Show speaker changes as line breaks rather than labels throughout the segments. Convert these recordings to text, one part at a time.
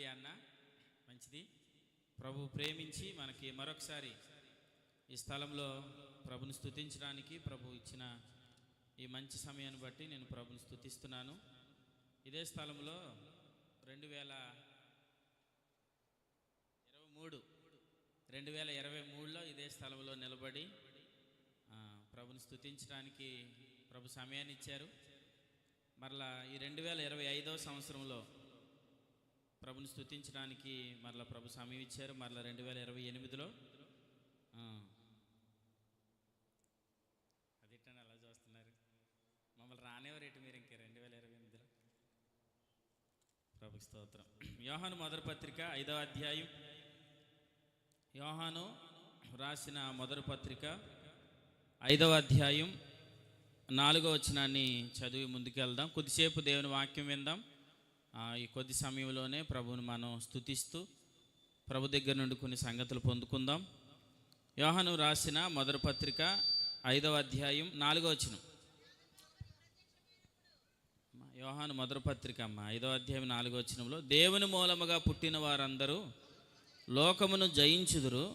అయ్యా అన్న, మంచిది. ప్రభు ప్రేమించి మనకి మరొకసారి ఈ స్థలంలో ప్రభుని స్తుతించడానికి ప్రభు ఇచ్చిన ఈ మంచి సమయాన్ని బట్టి నేను ప్రభుని స్తుతిస్తున్నాను. ఇదే స్థలంలో 2023లో ఇదే స్థలంలో నిలబడి ప్రభుని స్తుతించడానికి ప్రభు సమయాన్ని ఇచ్చారు. మరలా ఈ 2025వ సంవత్సరంలో ప్రభుని స్తుతించడానికి మరలా ప్రభు సమయం ఇచ్చారు. మరలా 2028లో అదేంటండి అలా చూస్తున్నారు, మమ్మల్ని రానివ్వరేటి మీరు ఇంకా 2028లో? ప్రభు స్తోత్రం. యోహాను మొదటి పత్రిక 5వ అధ్యాయం, యోహాను రాసిన మొదటి పత్రిక 5వ అధ్యాయం 4వ వచనాన్ని చదివి ముందుకెళ్దాం. కొద్దిసేపు దేవుని వాక్యం విందాం. ఈ కొద్ది సమయంలోనే ప్రభువుని మనం స్తుతిస్తూ ప్రభు దగ్గర నుండి కొన్ని సంగతులు పొందుకుందాం. యోహాను రాసిన మొదటి పత్రిక 5వ అధ్యాయం 4వ వచనం. యోహాను మొదటి పత్రిక 5వ అధ్యాయం 4వ వచనంలో, దేవుని మూలముగా పుట్టిన వారందరూ లోకమును జయించుదురు,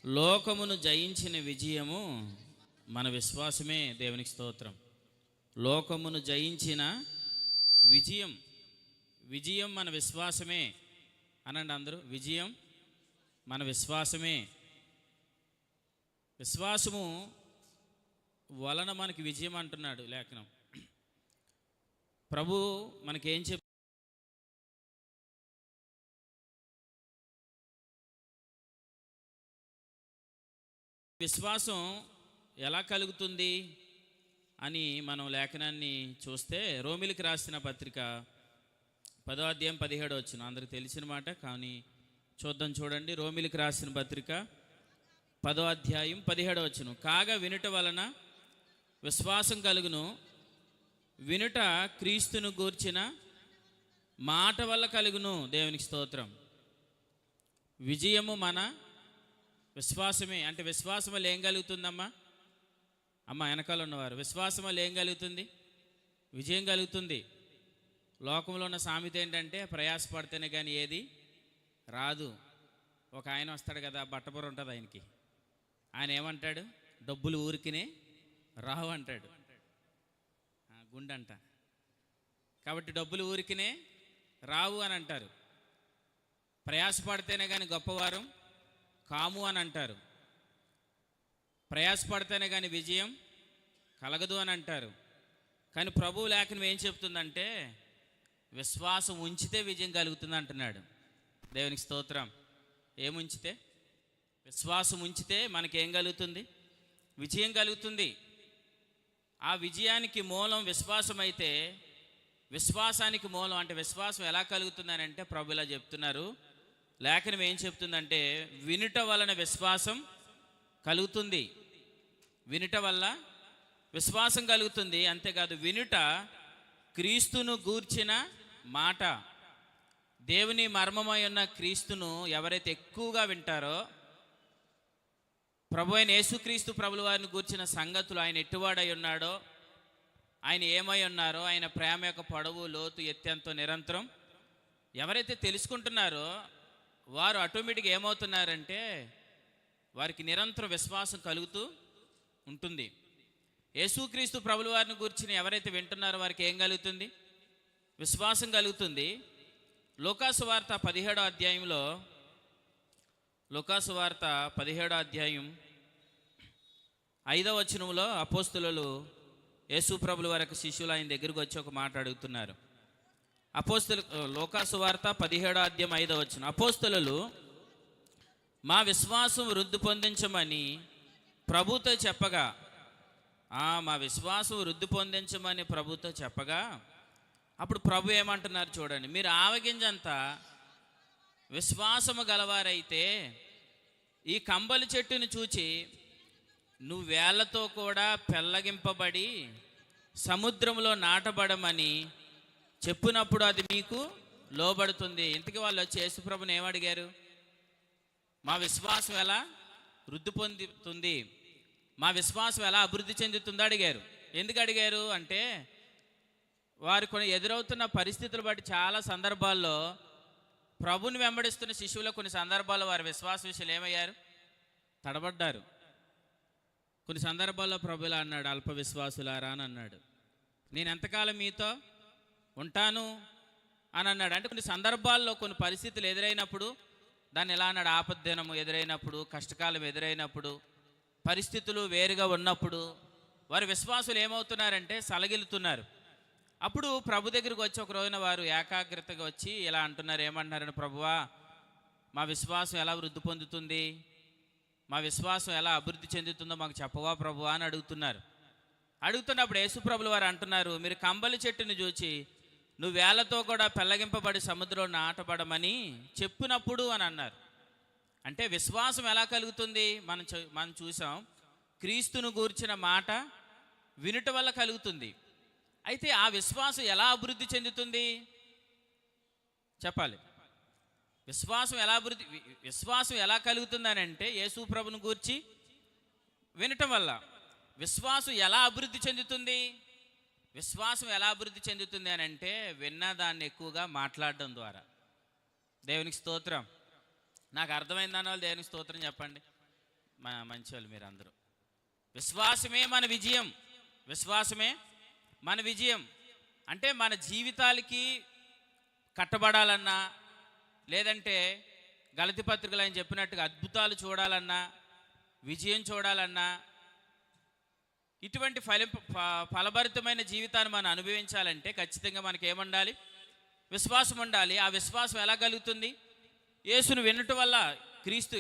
లోకమును జయించిన విజయము మన విశ్వాసమే. దేవునికి స్తోత్రం. లోకమును జయించిన విజయం మన విశ్వాసమే అనండి అందరూ. విజయం మన విశ్వాసమే. విశ్వాసము వలన మనకి విజయం అంటున్నాడు లేఖనం. ప్రభు మనకేం విశ్వాసం ఎలా కలుగుతుంది అని మనం లేఖనాన్ని చూస్తే, రోమిలికి రాసిన పత్రిక 10వ అధ్యాయం 17వ వచనం అందరికి తెలిసిన మాట, కానీ చూడండి. రోమిలికి రాసిన పత్రిక 10వ అధ్యాయం 17వ వచనం. కాగా వినుట వలన విశ్వాసం కలుగును, వినుట క్రీస్తును గూర్చిన మాట వల్ల కలుగును. దేవునికి స్తోత్రం. విజయము మన విశ్వాసమే. అంటే విశ్వాసం వల్ల ఏం కలుగుతుందమ్మా? వెనకాల ఉన్నవారు, విశ్వాసం వల్ల ఏం కలుగుతుంది? విజయం కలుగుతుంది. లోకంలో ఉన్న సామెత ఏంటంటే, ప్రయాసపడితేనే కానీ ఏది రాదు. ఒక ఆయన వస్తాడు కదా, బట్టబుర్ర ఉంటుంది ఆయనకి. ఆయన ఏమంటాడు? డబ్బులు ఊరికినే రావు అంటాడు, గుండంట. కాబట్టి డబ్బులు ఊరికినే రావు అని అంటారు. ప్రయాసపడితేనే కానీ గొప్పవారం కాము అని అంటారు. ప్రయాసపడితేనే కానీ విజయం కలగదు అని అంటారు. కానీ ప్రభువు లేఖనం ఏం చెప్తుందంటే, విశ్వాసం ఉంచితే విజయం కలుగుతుంది అంటున్నాడు. దేవునికి స్తోత్రం. ఏముంచితే? విశ్వాసం ఉంచితే మనకేం కలుగుతుంది? విజయం కలుగుతుంది. ఆ విజయానికి మూలం విశ్వాసం అయితే, విశ్వాసానికి మూలం అంటే విశ్వాసం ఎలా కలుగుతుందని అంటే, ప్రభు ఇలా చెప్తున్నారు. లేఖనం ఏం చెప్తుందంటే, వినుట వలన విశ్వాసం కలుగుతుంది. వినుట వల్ల విశ్వాసం కలుగుతుంది. అంతేకాదు, వినుట క్రీస్తును గూర్చిన మాట. దేవుని మర్మమై ఉన్న క్రీస్తును ఎవరైతే ఎక్కువగా వింటారో, ప్రభు అయిన యేసుక్రీస్తు ప్రభుల వారిని గూర్చిన సంగతులు, ఆయన ఎట్టువాడై ఉన్నాడో, ఆయన ఏమై ఉన్నారో, ఆయన ప్రేమ యొక్క పొడవు లోతు ఎత్తెంతో నిరంతరం ఎవరైతే తెలుసుకుంటున్నారో, వారు ఆటోమేటిక్గా ఏమవుతున్నారంటే, వారికి నిరంతరం విశ్వాసం కలుగుతూ ఉంటుంది. యేసుక్రీస్తు ప్రభుల వారిని గురించి ఎవరైతే వింటున్నారో వారికి ఏం కలుగుతుంది? విశ్వాసం కలుగుతుంది. లూకాసు వార్త 17వ అధ్యాయంలో, లూకాసు వార్త 17వ అధ్యాయం 5వ వచనంలో అపోస్తులు యేసు ప్రభుల వారి యొక్క శిష్యులు ఆయన దగ్గరికి వచ్చి ఒక మాట అడుగుతున్నారు. లూకాసు వార్త 17వ అధ్యాయం 5వ వచనం. అపోస్తులు మా విశ్వాసం వృద్ధి పొందించమని ప్రభుతో చెప్పగా, మా విశ్వాసం వృద్ధి పొందించమని ప్రభుతో చెప్పగా, అప్పుడు ప్రభు ఏమంటున్నారు చూడండి, మీరు ఆవగింజంతా విశ్వాసము గలవారైతే ఈ కంబలి చెట్టుని చూచి నువ్వు వేళ్లతో కూడా పెళ్ళగింపబడి సముద్రంలో నాటబడమని చెప్పినప్పుడు అది మీకు లోబడుతుంది. ఇంతకీ వాళ్ళు వచ్చి యేసుప్రభుని ఏమడిగారు? మా విశ్వాసం ఎలా వృద్ధి పొందుతుంది, మా విశ్వాసం ఎలా అభివృద్ధి చెందుతుందో అడిగారు. ఎందుకు అడిగారు అంటే, వారు కొన్ని ఎదురవుతున్న పరిస్థితులు బట్టి చాలా సందర్భాల్లో ప్రభుని వెంబడిస్తున్న శిష్యులు కొన్ని సందర్భాల్లో వారి విశ్వాస విషయాలు ఏమయ్యారు? తడబడ్డారు. కొన్ని సందర్భాల్లో ప్రభు ఇలా అన్నాడు, అల్ప విశ్వాసులారా అని అన్నాడు. నేను ఎంతకాలం మీతో ఉంటాను అని అన్నాడు. అంటే కొన్ని సందర్భాల్లో కొన్ని పరిస్థితులు ఎదురైనప్పుడు దాన్ని ఎలా అన్నాడు, ఆపద్దినము ఎదురైనప్పుడు, కష్టకాలం ఎదురైనప్పుడు, పరిస్థితులు వేరుగా ఉన్నప్పుడు వారి విశ్వాసులు ఏమవుతున్నారంటే సలగిలుతున్నారు. అప్పుడు ప్రభు దగ్గరికి వచ్చి ఒక రోజున వారు ఏకాగ్రతగా వచ్చి ఇలా అంటున్నారు, ఏమంటున్నారని, ప్రభువా మా విశ్వాసం ఎలా వృద్ధి పొందుతుంది, మా విశ్వాసం ఎలా అభివృద్ధి చెందుతుందో మాకు చెప్పవా ప్రభువా అని అడుగుతున్నారు. అడుగుతున్నప్పుడు యేసుప్రభులు వారు అంటున్నారు, మీరు కంబలి చెట్టుని చూచి నువ్వు వేళ్లతో కూడా పెళ్ళగింపబడి సముద్రంలో నాటబడమని చెప్పినప్పుడు అని అన్నారు. అంటే విశ్వాసం ఎలా కలుగుతుంది? మనం చూసాం, క్రీస్తును గూర్చిన మాట వినుట వల్ల కలుగుతుంది. అయితే ఆ విశ్వాసం ఎలా అభివృద్ధి చెందుతుంది చెప్పాలి. విశ్వాసం ఎలా కలుగుతుందని అంటే యేసు ప్రభుని గూర్చి వినటం వల్ల. విశ్వాసం ఎలా అభివృద్ధి చెందుతుంది? విశ్వాసం ఎలా అభివృద్ధి చెందుతుంది అని అంటే విన్నదాన్ని ఎక్కువగా మాట్లాడడం ద్వారా. దేవునికి స్తోత్రం. నాకు అర్థమైందని వాళ్ళు దేవునికి స్తోత్రం చెప్పండి. మంచి వాళ్ళు మీరు అందరూ. విశ్వాసమే మన విజయం. విశ్వాసమే మన విజయం. అంటే మన జీవితాలకి కట్టబడాలన్నా, లేదంటే గలతీ పత్రికలు ఆయన చెప్పినట్టుగా అద్భుతాలు చూడాలన్నా, విజయం చూడాలన్నా, ఇటువంటి ఫలభరితమైన జీవితాన్ని మనం అనుభవించాలంటే ఖచ్చితంగా మనకి ఏముండాలి? విశ్వాసం ఉండాలి. ఆ విశ్వాసం ఎలా కలుగుతుంది? యేసును వినటం వల్ల,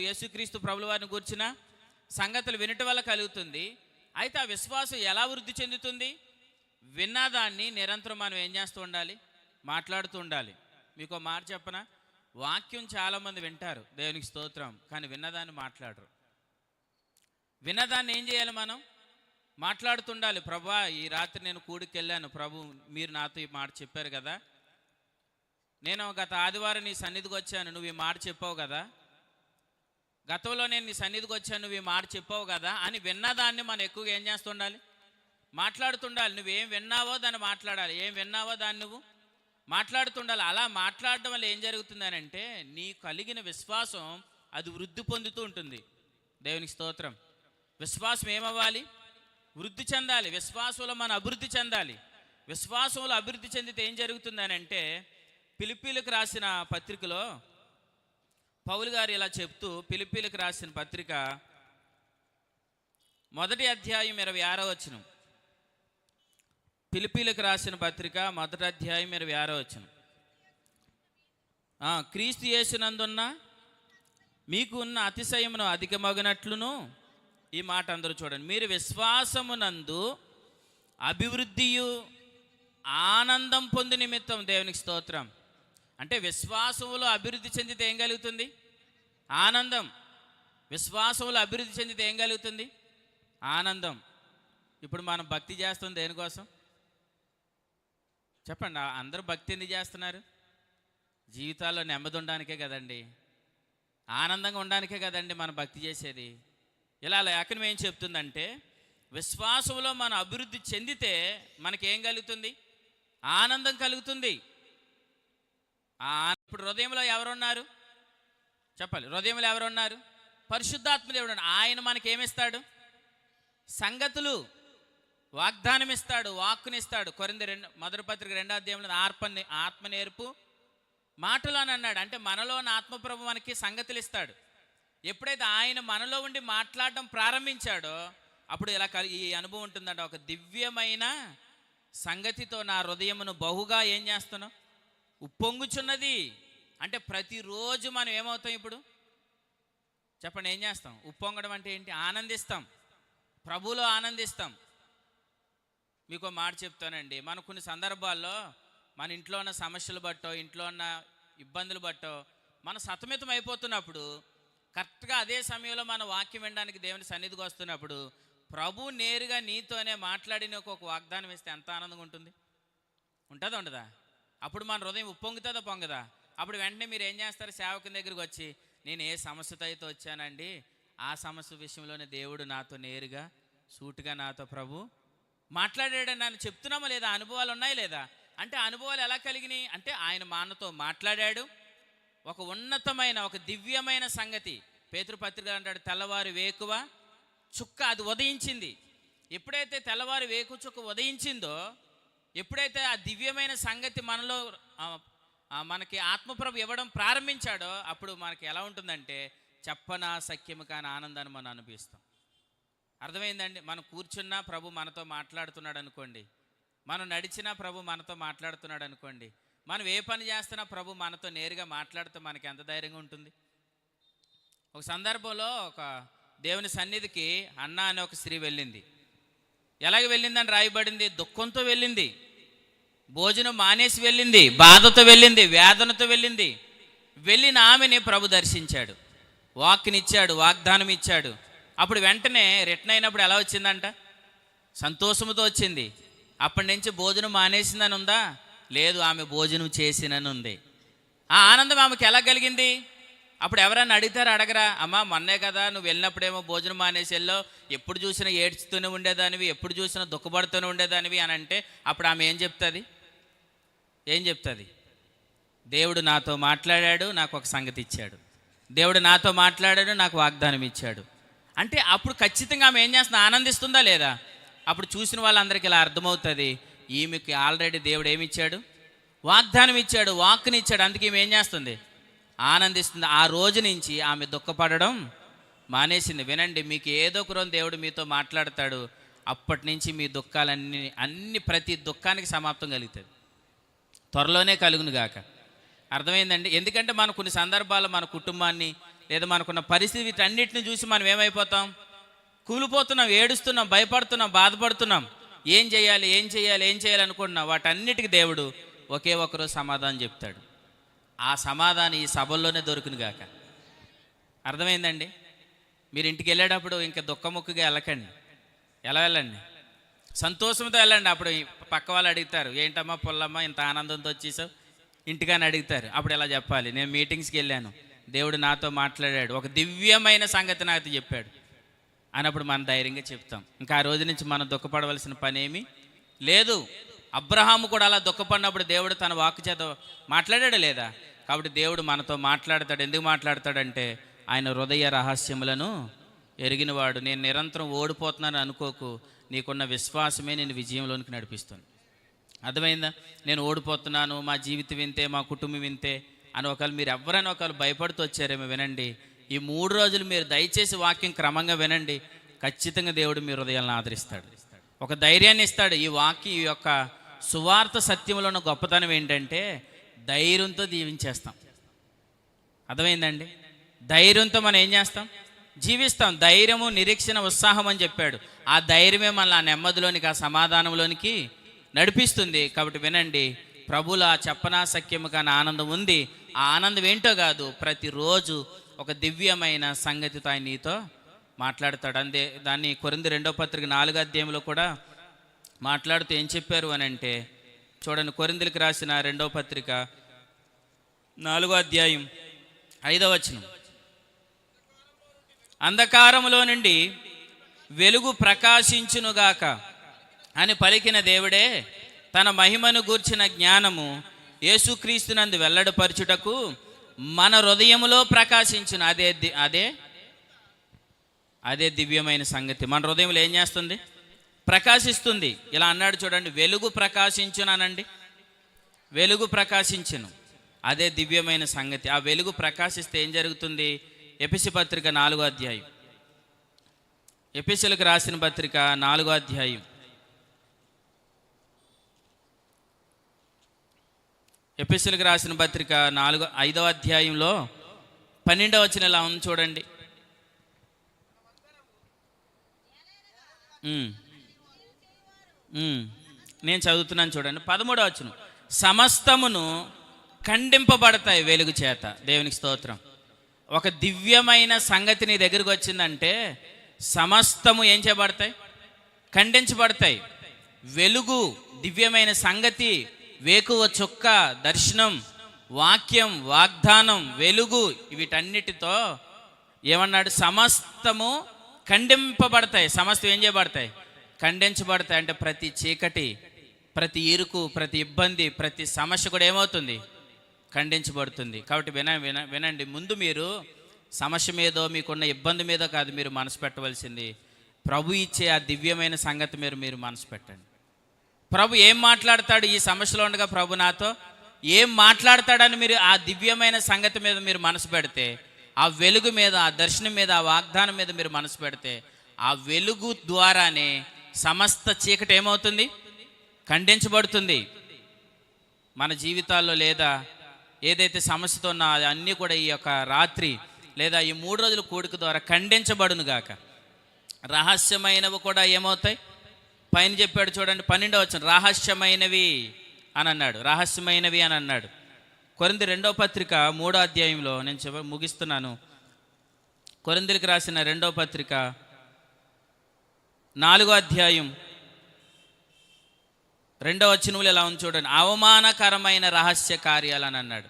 యేసుక్రీస్తు ప్రభుల వారిని కూర్చిన సంగతులు వినటం వల్ల కలుగుతుంది. అయితే ఆ విశ్వాసం ఎలా వృద్ధి చెందుతుంది? విన్నదాన్ని నిరంతరం మనం ఏం చేస్తూ ఉండాలి? మాట్లాడుతూ ఉండాలి. మీకు మాట చెప్పనా, వాక్యం చాలామంది వింటారు, దేవునికి స్తోత్రం, కానీ విన్నదాన్ని మాట్లాడరు. విన్నదాన్ని ఏం చేయాలి? మనం మాట్లాడుతుండాలి. ప్రభువా ఈ రాత్రి నేను కూడికి వెళ్ళాను, ప్రభు మీరు నాతో ఈ మాట చెప్పారు కదా, నేను గత ఆదివారం నీ సన్నిధికి వచ్చాను, నువ్వు ఈ మాట చెప్పావు కదా, గతంలో నేను నీ సన్నిధికి వచ్చాను, నువ్వు ఈ మాట చెప్పావు కదా అని విన్నదాన్ని మనం ఎక్కువగా ఏం చేస్తుండాలి? మాట్లాడుతుండాలి. నువ్వేం విన్నావో దాన్ని మాట్లాడాలి, ఏం విన్నావో దాన్ని నువ్వు మాట్లాడుతుండాలి. అలా మాట్లాడడం వల్ల ఏం జరుగుతుందని అంటే నీ కలిగిన విశ్వాసం అది వృద్ధి పొందుతూ ఉంటుంది. దేవునికి స్తోత్రం. విశ్వాసం ఏమవ్వాలి? వృద్ధి చెందాలి. విశ్వాసంలో మనం అభివృద్ధి చెందాలి. విశ్వాసంలో అభివృద్ధి చెందితే ఏం జరుగుతుందని అంటే ఫిలిప్పీలకు రాసిన పత్రికలో పౌలు గారు ఇలా చెప్తూ, ఫిలిప్పీలకు రాసిన పత్రిక 1వ అధ్యాయం 26వ వచనం. ఫిలిప్పీలకు రాసిన పత్రిక 1వ అధ్యాయం 26వ వచనం. క్రీస్తు యేసునందున్న మీకు ఉన్న అతిశయమును అధికమగినట్లును, ఈ మాట అందరూ చూడండి, మీరు విశ్వాసమునందు అభివృద్ధియు ఆనందం పొందు నిమిత్తం. దేవునికి స్తోత్రం. అంటే విశ్వాసములో అభివృద్ధి చెందితే ఏం కలుగుతుంది? ఆనందం. విశ్వాసములో అభివృద్ధి చెందితే ఏం కలుగుతుంది? ఆనందం. ఇప్పుడు మనం భక్తి చేస్తుంది దేనికోసం చెప్పండి? అందరూ భక్తి ఎందుకు చేస్తున్నారు? జీవితాల్లో నెమ్మది ఉండడానికే కదండి, ఆనందంగా ఉండడానికే కదండి మనం భక్తి చేసేది. ఇలా లేఖనం ఏం చెప్తుందంటే విశ్వాసంలో మనం అభివృద్ధి చెందితే మనకేం కలుగుతుంది? ఆనందం కలుగుతుంది. ఇప్పుడు హృదయంలో ఎవరున్నారు చెప్పాలి? హృదయంలో ఎవరున్నారు? పరిశుద్ధాత్మ దేవుడు. ఆయన మనకేమిస్తాడు? సంగతులు, వాగ్దానం ఇస్తాడు, వాక్కునిస్తాడు. కొరింథీ 1వ పత్రిక 2వ అధ్యాయంలో ఆత్మ నేర్పు మాటలు అని అన్నాడు. అంటే మనలోని ఆత్మప్రభు మనకి సంగతులు ఇస్తాడు. ఎప్పుడైతే ఆయన మనలో ఉండి మాట్లాడడం ప్రారంభించాడో అప్పుడు ఇలా ఈ అనుభవం ఉంటుందంట, ఒక దివ్యమైన సంగతితో నా హృదయమును బహుగా ఏం చేస్తున్నాం? ఉప్పొంగుచున్నది. అంటే ప్రతిరోజు మనం ఏమవుతాం? ఇప్పుడు చెప్పండి, ఏం చేస్తాం? ఉప్పొంగడం అంటే ఏంటి? ఆనందిస్తాం, ప్రభువులో ఆనందిస్తాం. మీకు మాట చెప్తానండి, మన కొన్ని సందర్భాల్లో మన ఇంట్లో ఉన్న సమస్యలు బట్టో, ఇంట్లో ఉన్న ఇబ్బందులు బట్టో మన సతమితం అయిపోతున్నప్పుడు, కరెక్ట్గా అదే సమయంలో మన వాక్యం వినడానికి దేవుని సన్నిధికి వస్తున్నప్పుడు ప్రభు నేరుగా నీతోనే మాట్లాడి నీకు ఒక వాగ్దానం ఇస్తే ఎంత ఆనందంగా ఉంటుంది? ఉంటుందా ఉండదా? అప్పుడు మన హృదయం ఉప్పొంగుతుందా పొంగదా? అప్పుడు వెంటనే మీరు ఏం చేస్తారు? సేవకుని దగ్గరికి వచ్చి, నేను ఏ సమస్యతో అయితే వచ్చానండి, ఆ సమస్య విషయంలోనే దేవుడు నాతో నేరుగా సూటుగా నాతో ప్రభు మాట్లాడాడని నన్ను చెప్తున్నామా లేదా? అనుభవాలు ఉన్నాయి లేదా? అంటే అనుభవాలు ఎలా కలిగినాయి అంటే ఆయన మానతో మాట్లాడాడు, ఒక ఉన్నతమైన ఒక దివ్యమైన సంగతి. పేతురు పత్రిక అంటాడు, తెల్లవారి వేకువ చుక్క అది ఉదయించింది. ఎప్పుడైతే తెల్లవారి వేకు చుక్క ఉదయించిందో, ఎప్పుడైతే ఆ దివ్యమైన సంగతి మనలో మనకి ఆత్మప్రభు ఇవ్వడం ప్రారంభించాడో, అప్పుడు మనకి ఎలా ఉంటుందంటే చెప్పనా సఖ్యము కాని ఆనందాన్ని మనం అనుభవిస్తాం. అర్థమైందండి? మనం కూర్చున్నా ప్రభు మనతో మాట్లాడుతున్నాడు అనుకోండి, మనం నడిచినా ప్రభు మనతో మాట్లాడుతున్నాడు అనుకోండి, మనం ఏ పని చేస్తున్నా ప్రభు మనతో నేరుగా మాట్లాడుతూ మనకి ఎంత ధైర్యంగా ఉంటుంది. ఒక సందర్భంలో ఒక దేవుని సన్నిధికి అన్న అనే ఒక స్త్రీ వెళ్ళింది. ఎలాగ వెళ్ళిందని రాయబడింది? దుఃఖంతో వెళ్ళింది, భోజనం మానేసి వెళ్ళింది, బాధతో వెళ్ళింది, వేదనతో వెళ్ళింది. వెళ్ళిన ఆమెని ప్రభు దర్శించాడు, వాక్నిచ్చాడు, వాగ్దానం ఇచ్చాడు. అప్పుడు వెంటనే రిటర్న్ అయినప్పుడు ఎలా వచ్చిందంట? సంతోషంతో వచ్చింది. అప్పటి నుంచి భోజనం మానేసిందని ఉందా? లేదు, ఆమె భోజనం చేసినని ఉంది. ఆ ఆనందం ఆమెకి ఎలా కలిగింది? అప్పుడు ఎవరన్నా అడిగితారు? అడగరా? అమ్మా మొన్నే కదా నువ్వు వెళ్ళినప్పుడేమో భోజనం మానేసి వెళ్ళో, ఎప్పుడు చూసినా ఏడ్చుతూనే ఉండేదానివి, ఎప్పుడు చూసినా దుఃఖపడుతూనే ఉండేదానివి అని అంటే, అప్పుడు ఆమె ఏం చెప్తుంది? దేవుడు నాతో మాట్లాడాడు, నాకు ఒక సంగతి ఇచ్చాడు. దేవుడు నాతో మాట్లాడాడు, నాకు వాగ్దానం ఇచ్చాడు అంటే అప్పుడు ఖచ్చితంగా ఆమె ఏం చేస్తుంది? ఆనందిస్తుందా లేదా? అప్పుడు చూసిన వాళ్ళందరికీ ఇలా అర్థమవుతుంది, ఈమెకి ఆల్రెడీ దేవుడు ఏమిచ్చాడు? వాగ్దానం ఇచ్చాడు, వాక్కుని ఇచ్చాడు. అందుకే ఈమె ఏం చేస్తుంది? ఆనందిస్తుంది. ఆ రోజు నుంచి ఆమె దుఃఖపడడం మానేసింది. వినండి, మీకు ఏదో ఒక రోజు దేవుడు మీతో మాట్లాడతాడు. అప్పటి నుంచి మీ దుఃఖాలన్నీ ప్రతి దుఃఖానికి సమాప్తం కలుగుతుంది, త్వరలోనే కలుగును గాక. అర్థమైందండి? ఎందుకంటే మనం కొన్ని సందర్భాల్లో మన కుటుంబాన్ని లేదా మనకున్న పరిస్థితి వీటన్నిటిని చూసి మనం ఏమైపోతాం? కూలిపోతున్నాం, ఏడుస్తున్నాం, భయపడుతున్నాం, బాధపడుతున్నాం. ఏం చేయాలి అనుకుంటున్నాం. వాటన్నిటికీ దేవుడు ఒకే ఒకరోజు సమాధానం చెప్తాడు. ఆ సమాధానం ఈ సభల్లోనే దొరుకును గాక. అర్థమైందండి? మీరు ఇంటికి వెళ్ళేటప్పుడు ఇంకా దుఃఖముఖగా వెళ్ళకండి. ఎలా వెళ్ళండి? సంతోషంతో వెళ్ళండి. అప్పుడు పక్క వాళ్ళు అడుగుతారు, ఏంటమ్మా పుల్లమ్మ ఇంత ఆనందంతో వచ్చేసావు ఇంటికాని అడుగుతారు. అప్పుడు ఎలా చెప్పాలి? నేను మీటింగ్స్కి వెళ్ళాను, దేవుడు నాతో మాట్లాడాడు, ఒక దివ్యమైన సంగతి నాతో చెప్పాడు అన్నప్పుడు మనం ధైర్యంగా చెప్తాం. ఇంకా ఆ రోజు నుంచి మనం దుఃఖపడవలసిన పని ఏమీ లేదు. అబ్రహాము కూడా అలా దుఃఖపడినప్పుడు దేవుడు తన వాక్కు చేత మాట్లాడాడు లేదా? కాబట్టి దేవుడు మనతో మాట్లాడతాడు. ఎందుకు మాట్లాడతాడంటే ఆయన హృదయ రహస్యములను ఎరిగినవాడు. నేను నిరంతరం ఓడిపోతున్నాను అనుకోకు, నీకున్న విశ్వాసమే నేను విజయంలోనికి నడిపిస్తుంది. అర్థమైందా? నేను ఓడిపోతున్నాను, మా జీవితం వింతే, మా కుటుంబం వింతే అని ఒకవేళ మీరు ఎవరైనా ఒకవేళ భయపడుతూ వచ్చారేమో, వినండి, ఈ 3 రోజులు మీరు దయచేసి వాక్యం క్రమంగా వినండి. ఖచ్చితంగా దేవుడు మీ హృదయాలను ఆదరిస్తాడు, ఒక ధైర్యాన్ని ఇస్తాడు. ఈ వాక్యం, ఈ యొక్క సువార్త సత్యంలో ఉన్న గొప్పతనం ఏంటంటే ధైర్యంతో దీవించేస్తాం. అర్థమైందండి? ధైర్యంతో మనం ఏం చేస్తాం? జీవిస్తాం. ధైర్యము, నిరీక్షణ, ఉత్సాహం అని చెప్పాడు. ఆ ధైర్యమే మనల్ని ఆ నెమ్మదిలోనికి, ఆ సమాధానంలోనికి నడిపిస్తుంది. కాబట్టి వినండి, ప్రభుల చెప్పనా సఖ్యము కాని ఆనందం ఉంది. ఆ ఆనందం ఏంటో కాదు, ప్రతిరోజు ఒక దివ్యమైన సంగతితో ఆయన నీతో మాట్లాడతాడు. అంతే దాన్ని కొరింథీ 2వ పత్రిక 4వ అధ్యాయంలో కూడా మాట్లాడుతూ ఏం చెప్పారు అని అంటే, చూడండి, కొరింథీలకు రాసిన 2వ పత్రిక 4వ అధ్యాయం 5వ వచనం. అంధకారములో నుండి వెలుగు ప్రకాశించునుగాక అని పలికిన దేవుడే తన మహిమను గూర్చిన జ్ఞానము యేసుక్రీస్తునందు వెల్లడిపరచుటకు మన హృదయములో ప్రకాశించును. అదే దివ్యమైన సంగతి. మన హృదయంలో ఏం చేస్తుంది? ప్రకాశిస్తుంది. ఇలా అన్నాడు చూడండి, వెలుగు ప్రకాశించునానండి, వెలుగు ప్రకాశించును. అదే దివ్యమైన సంగతి. ఆ వెలుగు ప్రకాశిస్తే ఏం జరుగుతుంది? ఎఫెసీ పత్రిక 4వ అధ్యాయం, ఎఫెసీయులకు రాసిన పత్రిక 4వ అధ్యాయం, ఎఫెసీయులకు రాసిన పత్రిక 5వ అధ్యాయంలో 12వ వచనం ఇలా ఉంది చూడండి. నేను చదువుతున్నాను చూడండి. 13వ వచనం. సమస్తమును ఖండింపబడతాయి వెలుగు చేత. దేవునికి స్తోత్రం. ఒక దివ్యమైన సంగతి నీ దగ్గరికి వచ్చిందంటే సమస్తము ఏం చేయబడతాయి? ఖండించబడతాయి. వెలుగు, దివ్యమైన సంగతి, వేకువ చుక్క, దర్శనం, వాక్యం, వాగ్దానం, వెలుగు, వీటన్నిటితో ఏమన్నాడు? సమస్తము ఖండింపబడతాయి. సమస్తం ఏం చేయబడతాయి? ఖండించబడతాయి. అంటే ప్రతి చీకటి, ప్రతి ఇరుకు, ప్రతి ఇబ్బంది, ప్రతి సమస్య కూడా ఏమవుతుంది? ఖండించబడుతుంది. కాబట్టి వినండి, ముందు మీరు సమస్య మీదో మీకున్న ఇబ్బంది మీదో కాదు మీరు మనసు పెట్టవలసింది, ప్రభు ఇచ్చే ఆ దివ్యమైన సంగతి మీరు మనసు పెట్టండి. ప్రభు ఏం మాట్లాడతాడు ఈ సమస్యలో ఉండగా, ప్రభు నాతో ఏం మాట్లాడతాడని మీరు ఆ దివ్యమైన సంగతి మీద మీరు మనసు పెడితే, ఆ వెలుగు మీద, ఆ దర్శనం మీద, ఆ వాగ్దానం మీద మీరు మనసు పెడితే, ఆ వెలుగు ద్వారానే సమస్త చీకటి ఏమవుతుంది? ఖండించబడుతుంది. మన జీవితాల్లో లేదా ఏదైతే సమస్యతో ఉన్నా అన్నీ కూడా ఈ యొక్క రాత్రి లేదా ఈ 3 రోజుల కూడిక ద్వారా ఖండించబడును గాక. రహస్యమైనవి కూడా ఏమవుతాయి? పైన చెప్పాడు చూడండి, 12వ వచనం, రహస్యమైనవి అని అన్నాడు. రహస్యమైనవి అని అన్నాడు. కొరింథీ 2వ పత్రిక 3వ అధ్యాయంలో, నేను ముగిస్తున్నాను. కొరింథీలకు రాసిన 2వ పత్రిక 4వ అధ్యాయం 2వ వచనంలో ఎలా ఉంది చూడండి, అవమానకరమైన రహస్య కార్యాలు అని అన్నాడు.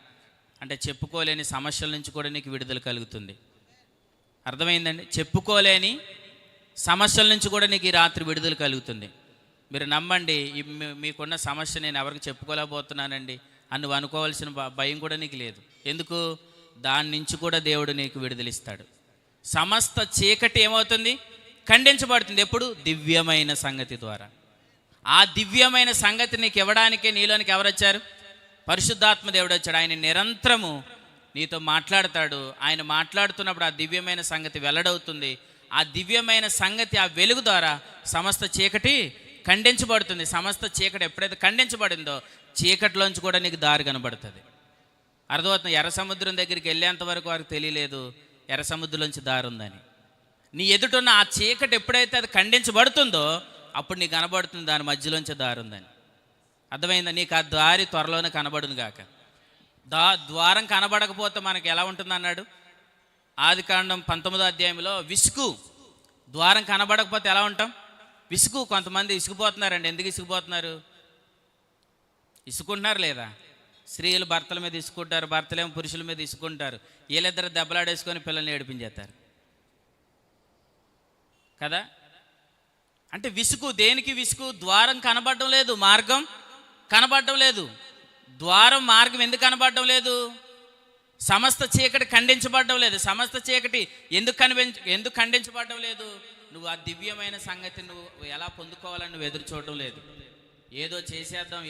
అంటే చెప్పుకోలేని సమస్యల నుంచి కూడా నీకు విడుదల కలుగుతుంది. అర్థమైందండి? చెప్పుకోలేని సమస్యల నుంచి కూడా నీకు ఈ రాత్రి విడుదల కలుగుతుంది. మీరు నమ్మండి, మీకున్న సమస్య నేను ఎవరికి చెప్పుకోలేకపోతున్నానండి అని నువ్వు అనుకోవాల్సిన భయం కూడా నీకు లేదు. ఎందుకు? దాని నుంచి కూడా దేవుడు నీకు విడుదలిస్తాడు. సమస్త చీకటి ఏమవుతుంది? ఖండించబడుతుంది. ఎప్పుడు? దివ్యమైన సంగతి ద్వారా. ఆ దివ్యమైన సంగతి నీకు ఇవ్వడానికే నీలోనికి ఎవరు వచ్చారు? పరిశుద్ధాత్మ దేవుడు వచ్చాడు. ఆయన నిరంతరము నీతో మాట్లాడతాడు. ఆయన మాట్లాడుతున్నప్పుడు ఆ దివ్యమైన సంగతి వెల్లడవుతుంది. ఆ దివ్యమైన సంగతి, ఆ వెలుగు ద్వారా సమస్త చీకటి ఖండించబడుతుంది. సమస్త చీకటి ఎప్పుడైతే ఖండించబడిందో చీకటిలోంచి కూడా నీకు దారి కనబడుతుంది. అర్థమవుతుంది? ఎర్ర సముద్రం దగ్గరికి వెళ్ళేంత వరకు వారికి తెలియలేదు ఎర్ర సముద్రంలోంచి దారి ఉందని. నీ ఎదుటున్న ఆ చీకటి ఎప్పుడైతే అది ఖండించబడుతుందో అప్పుడు నీకు కనబడుతుంది దాని మధ్యలోంచి దారి ఉందని. అర్థమైందా? నీకు ఆ దారి త్వరలోనే కనబడును గాక. ద్వారం కనబడకపోతే మనకి ఎలా ఉంటుంది అన్నాడు ఆదికాండం 19వ అధ్యాయంలో. విసుగు, ద్వారం కనబడకపోతే ఎలా ఉంటాం? విసుగు. కొంతమంది ఇసుకుపోతున్నారండి. ఎందుకు ఇసుకుపోతున్నారు? ఇసుకుంటున్నారు లేదా? స్త్రీలు భర్తల మీద ఇసుకుంటారు, భర్తలేమో పురుషుల మీద ఇసుకుంటారు. వీళ్ళిద్దరు దెబ్బలాడేసుకొని పిల్లల్ని ఏడిపించేస్తారు కదా. అంటే విసుగు. దేనికి విసుగు? ద్వారం కనబడడం లేదు, మార్గం కనబడడం లేదు. ద్వారం, మార్గం ఎందుకు కనబడడం లేదు? సమస్త చీకటి ఖండించబడడం లేదు. సమస్త చీకటి ఎందుకు ఖండించబడడం లేదు? నువ్వు ఆ దివ్యమైన సంగతి నువ్వు ఎలా పొందుకోవాలని నువ్వు ఎదురు చూడడం లేదు. ఏదో చేసేద్దాం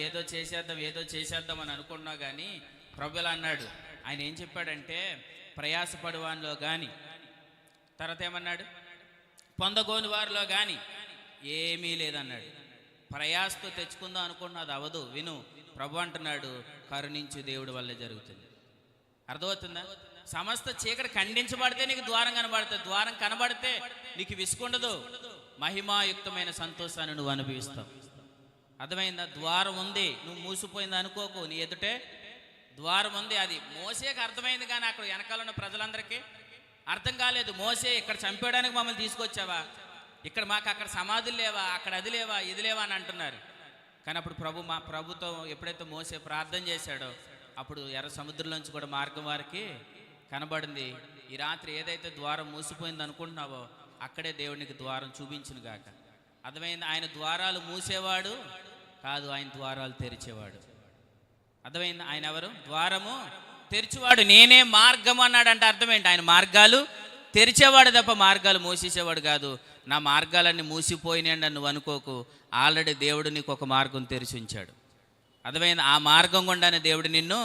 అని అనుకున్నావు. కానీ ప్రభు ఎలా అన్నాడు? ఆయన ఏం చెప్పాడంటే, ప్రయాసపడువానిలో కానీ, తర్వాత ఏమన్నాడు? పొందగోని వారిలో కానీ ఏమీ లేదన్నాడు. ప్రయాసతో తెచ్చుకుందాం అనుకున్నది అవదు. విను, ప్రభు అంటున్నాడు, కరుణించు దేవుడి వల్లే జరుగుతుంది. అర్థమవుతుందా? సమస్త చీకటి ఖండించబడితే నీకు ద్వారం కనబడుతుంది. ద్వారం కనబడితే నీకు విసుకుండదు, మహిమాయుక్తమైన సంతోషాన్ని నువ్వు అనుభవిస్తావు. అర్థమైందా? ద్వారం ఉంది, నువ్వు మూసిపోయింది అనుకోకు. నీ ఎదుటే ద్వారం ఉంది. అది మోసేకి అర్థమైంది, కానీ అక్కడ వెనకాల ఉన్న ప్రజలందరికీ అర్థం కాలేదు. మోసే, ఇక్కడ చంపేయడానికి మమ్మల్ని తీసుకొచ్చావా? ఇక్కడ మాకు అక్కడ సమాధులు లేవా? అక్కడ అది లేవా, ఇది లేవా అని అంటున్నారు. కానీ అప్పుడు ప్రభుతో ఎప్పుడైతే మోసే ప్రార్థన చేశాడో అప్పుడు ఎర్ర సముద్రంలోంచి కూడా మార్గం వారికి కనబడింది. ఈ రాత్రి ఏదైతే ద్వారం మూసిపోయింది అనుకుంటున్నావో అక్కడే దేవునికి ద్వారం చూపించును గాక. అర్థమైంది? ఆయన ద్వారాలు మూసేవాడు కాదు, ఆయన ద్వారాలు తెరిచేవాడు. అర్థమైంది? ఆయన ఎవరు? ద్వారము తెరిచేవాడు. నేనే మార్గం అన్నాడంటే అర్థం ఏంటి? ఆయన మార్గాలు తెరిచేవాడు తప్ప మార్గాలు మూసేసేవాడు కాదు. నా మార్గాలన్నీ మూసిపోయినాయండి నువ్వు అనుకోకు. ఆల్రెడీ దేవుడు నీకు ఒక మార్గం తెరిచి ఉంచాడు. అర్థమైంది? ఆ మార్గం గుండానే దేవుడు నిన్ను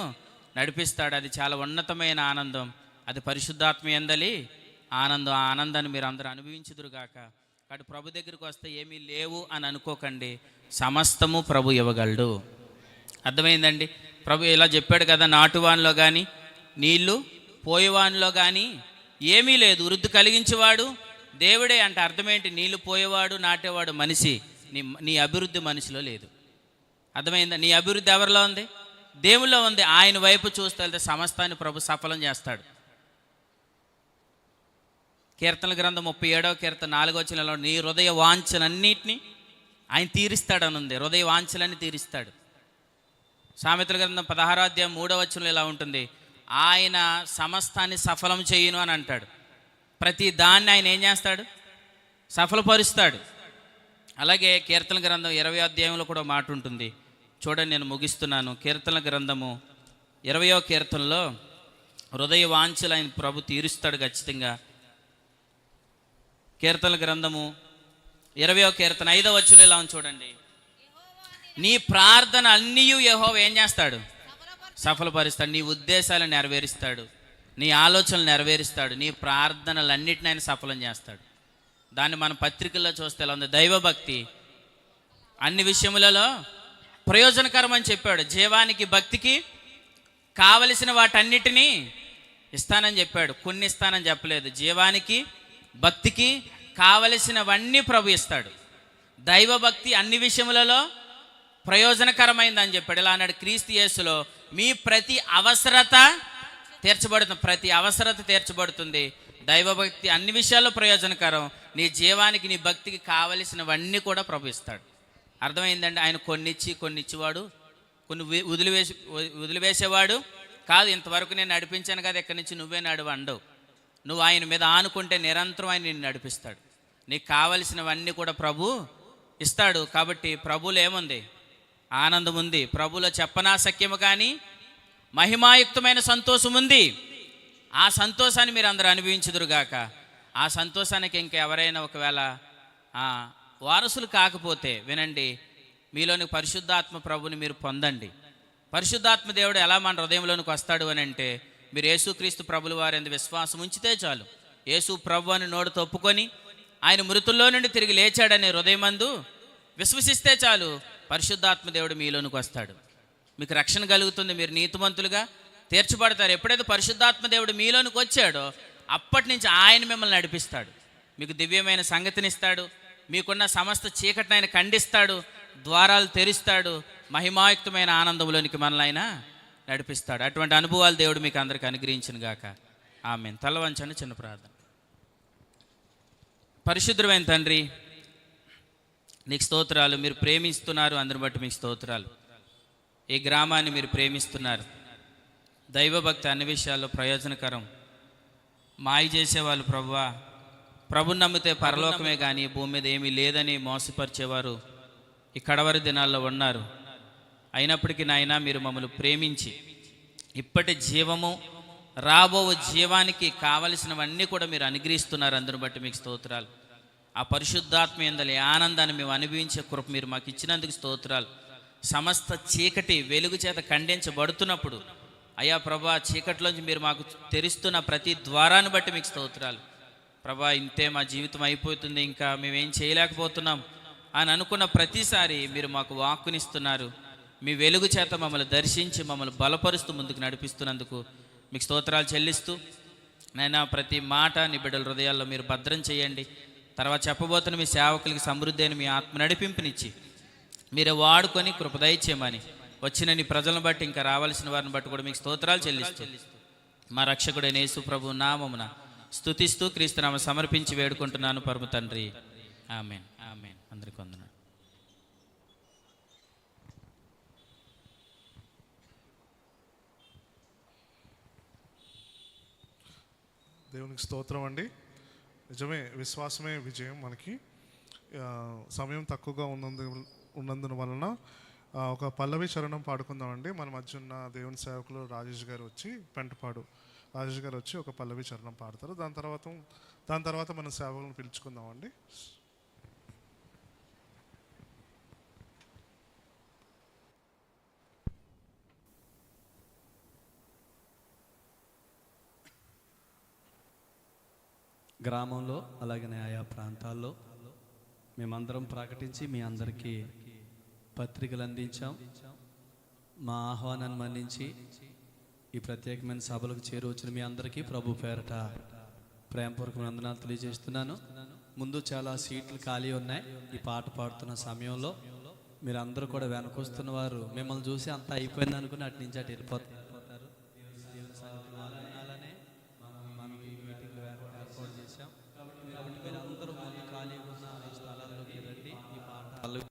నడిపిస్తాడు. అది చాలా ఉన్నతమైన ఆనందం. అది పరిశుద్ధాత్మ యందలి ఆనందం. ఆ ఆనందాన్ని మీరు అందరూ అనుభవించుదురుగాక. కాబట్టి ప్రభు దగ్గరికి వస్తే ఏమీ లేవు అని అనుకోకండి, సమస్తము ప్రభు ఇవ్వగలడు. అర్థమైందండి? ప్రభు ఇలా చెప్పాడు కదా, నాటువానిలో కానీ నీళ్లు పోయేవానిలో కానీ ఏమీ లేదు, వృద్ధి కలిగించేవాడు దేవుడే. అంటే అర్థమేంటి? నీళ్లు పోయేవాడు, నాటేవాడు మనిషి. నీ అభివృద్ధి మనిషిలో లేదు. అర్థమైందా? నీ అభివృద్ధి ఎవరిలో ఉంది? దేవుల్లో ఉంది. ఆయన వైపు చూస్తే వెళ్తే సమస్తాన్ని ప్రభు సఫలం చేస్తాడు. కీర్తనల గ్రంథం 37వ కీర్తన 4వ వచనంలో నీ హృదయ వాంఛలన్నిటినీ ఆయన తీరుస్తాడని ఉంది. హృదయ వాంఛలన్నీ తీరుస్తాడు. సామెతల గ్రంథం 16వ అధ్యాయం 3వ వచనంలో ఇలా ఉంటుంది, ఆయన సమస్తాన్ని సఫలం చేయును అని అంటాడు. ప్రతి దాన్ని ఆయన ఏం చేస్తాడు? సఫలపరుస్తాడు. అలాగే కీర్తనల గ్రంథం 20వ అధ్యాయంలో కూడా మాట ఉంటుంది. చూడండి, నేను ముగిస్తున్నాను. కీర్తనల గ్రంథము 20వ కీర్తనలో హృదయ వాంఛలు ఆయన ప్రభు తీరుస్తాడు ఖచ్చితంగా. కీర్తనల గ్రంథము 20వ కీర్తన 5వ వచనం ఇలా ఉంది చూడండి. నీ ప్రార్థన అన్నీ యెహోవా ఏం చేస్తాడు? సఫలపరుస్తాడు. నీ ఉద్దేశాలను నెరవేరుస్తాడు, నీ ఆలోచనలు నెరవేరుస్తాడు, నీ ప్రార్థనలన్నిటిని ఆయన సఫలం చేస్తాడు. దాన్ని మన పత్రికల్లో చూస్తే ఎలా ఉంది? దైవభక్తి అన్ని విషయములలో ప్రయోజనకరం అని చెప్పాడు. జీవానికి భక్తికి కావలసిన వాటన్నిటినీ ఇస్తానని చెప్పాడు. కొన్ని ఇస్తానని చెప్పలేదు. జీవానికి భక్తికి కావలసినవన్నీ ప్రభు ఇస్తాడు. దైవభక్తి అన్ని విషయములలో ప్రయోజనకరమైందని చెప్పాడు. ఇలా అన్నాడు, క్రీస్తు యేసులో మీ ప్రతి అవసరత తీర్చబడుతుంది. ప్రతి అవసరత తీర్చబడుతుంది. దైవభక్తి అన్ని విషయాల్లో ప్రయోజనకరం. నీ జీవానికి నీ భక్తికి కావలసినవన్నీ కూడా ప్రభు ఇస్తాడు. అర్థమైందండి? ఆయన కొన్ని ఇచ్చేవాడు, కొన్ని వదిలివేసేవాడు కాదు. ఇంతవరకు నేను నడిపించాను కదా, ఎక్కడి నుంచి నువ్వే నడువు అండవు. నువ్వు ఆయన మీద ఆనుకుంటే నిరంతరం ఆయన నిన్ను నడిపిస్తాడు. నీకు కావలసినవన్నీ కూడా ప్రభు ఇస్తాడు. కాబట్టి ప్రభువులో ఏముంది? ఆనందం ఉంది. ప్రభులో చెప్పనాశక్యము కానీ మహిమాయుక్తమైన సంతోషం ఉంది. ఆ సంతోషాన్ని మీరు అందరూ అనుభవించుదురుగాక. ఆ సంతోషానికి ఇంకెవరైనా ఒకవేళ వారసులు కాకపోతే వినండి, మీలోని పరిశుద్ధాత్మ ప్రభుని మీరు పొందండి. పరిశుద్ధాత్మ దేవుడు ఎలా మన హృదయంలోనికి వస్తాడు అని అంటే, మీరు యేసుక్రీస్తు ప్రభుల వారి యందు విశ్వాసం ఉంచితే చాలు. యేసు ప్రభు అని నోటితో ఒప్పుకొని ఆయన మృతుల్లో నుండి తిరిగి లేచాడనే హృదయమందు విశ్వసిస్తే చాలు, పరిశుద్ధాత్మ దేవుడు మీలోనికి వస్తాడు. మీకు రక్షణ కలుగుతుంది. మీరు నీతిమంతులుగా తీర్చబడతారు. ఎప్పుడైతే పరిశుద్ధాత్మ దేవుడు మీలోనికి వచ్చాడో అప్పటి నుంచి ఆయన మిమ్మల్ని నడిపిస్తాడు. మీకు దివ్యమైన సంగతినిస్తాడు. మీకున్న సమస్త చీకటిని ఆయన ఖండిస్తాడు, ద్వారాలు తెరుస్తాడు, మహిమాయుక్తమైన ఆనందంలోనికి మనల్ని ఆయన నడిపిస్తాడు. అటువంటి అనుభవాలు దేవుడు మీకు అందరికీ అనుగ్రహించును గాక. ఆమేన్. తల వంచండి, చిన్న ప్రార్థన. పరిశుద్ధమైన తండ్రి, నీకు స్తోత్రాలు. మీరు ప్రేమిస్తున్నారు, అందరిని బట్టి మీకు స్తోత్రాలు. ఈ గ్రామాన్ని మీరు ప్రేమిస్తున్నారు. దైవభక్తి అన్ని విషయాల్లో ప్రయోజనకరం. మాయ చేసేవాళ్ళు ప్రభువా, ప్రభుని నమ్మితే పరలోకమే కానీ భూమి మీద ఏమీ లేదని మోసపరిచేవారు ఈ కడవరి దినాల్లో ఉన్నారు. అయినప్పటికీ నాయన, మీరు మమ్మల్ని ప్రేమించి ఇప్పటి జీవము రాబో జీవానికి కావలసినవన్నీ కూడా మీరు అనుగ్రహిస్తున్నారు. అందరిని బట్టి మీకు స్తోత్రాలు. ఆ పరిశుద్ధాత్మ యందలి ఆనందాన్ని మేము అనుభవించే కృప మీరు మాకు ఇచ్చినందుకు స్తోత్రాలు. సమస్త చీకటి వెలుగు చేత ఖండించబడుతున్నప్పుడు అయ్యా ప్రభా, చీకటిలోంచి మీరు మాకు తెరుస్తున్న ప్రతి ద్వారాన్ని బట్టి మీకు స్తోత్రాలు. ప్రభా, ఇంతే మా జీవితం అయిపోతుంది, ఇంకా మేమేం చేయలేకపోతున్నాం అని అనుకున్న ప్రతిసారి మీరు మాకు వాక్కునిస్తున్నారు. మీ వెలుగు చేత మమ్మల్ని దర్శించి మమ్మల్ని బలపరుస్తూ ముందుకు నడిపిస్తున్నందుకు మీకు స్తోత్రాలు చెల్లిస్తూ, నైనా ప్రతి మాట నీ బిడ్డల హృదయాల్లో మీరు భద్రం చేయండి. తర్వాత చెప్పబోతున్న మీ సేవకులకి సమృద్ధి అయిన మీ ఆత్మ నడిపింపునిచ్చి మీరే వాడుకొని కృప దయచేయమని, వచ్చిన నీ ప్రజలను బట్టి ఇంకా రావాల్సిన వారిని బట్టి కూడా మీకు స్తోత్రాలు చెల్లిస్తూ, మా రక్షకుడైన యేసు ప్రభు నామమున స్తుతిస్తూ క్రీస్తునామ సమర్పించి వేడుకుంటున్నాను పరమ తండ్రి. ఆమేన్. ఆమేన్. అందరికీ వందనాలు.
దేవునికి స్తోత్రం అండి. నిజమే, విశ్వాసమే విజయం. మనకి సమయం తక్కువగా ఉన్నందున వలన ఒక పల్లవి చరణం పాడుకుందామండి. మన మధ్య ఉన్న దేవుని సేవకులు రాజేష్ గారు వచ్చి, పెంటపాడు రాజేష్ గారు వచ్చి ఒక పల్లవి చరణం పాడతారు. దాని తర్వాత మన సేవకులను పిలుచుకుందామండి.
గ్రామంలో అలాగనే ఆయా ప్రాంతాల్లో మేమందరం ప్రకటించి మీ అందరికీ పత్రికలు అందించాం. మా ఆహ్వానాన్ని మన్నించి ఈ ప్రత్యేకమైన సభలకు చేరువచ్చిన మీ అందరికీ ప్రభు పేరట ప్రేమపూర్వక వందనాలు తెలియజేస్తున్నాను. ముందు చాలా సీట్లు ఖాళీ ఉన్నాయి. ఈ పాట పాడుతున్న సమయంలో మీరందరూ కూడా వెనకొస్తున్న వారు మిమ్మల్ని చూసి అంతా అయిపోయింది అనుకుని అటు నుంచి అటు వెళ్ళిపోతారు.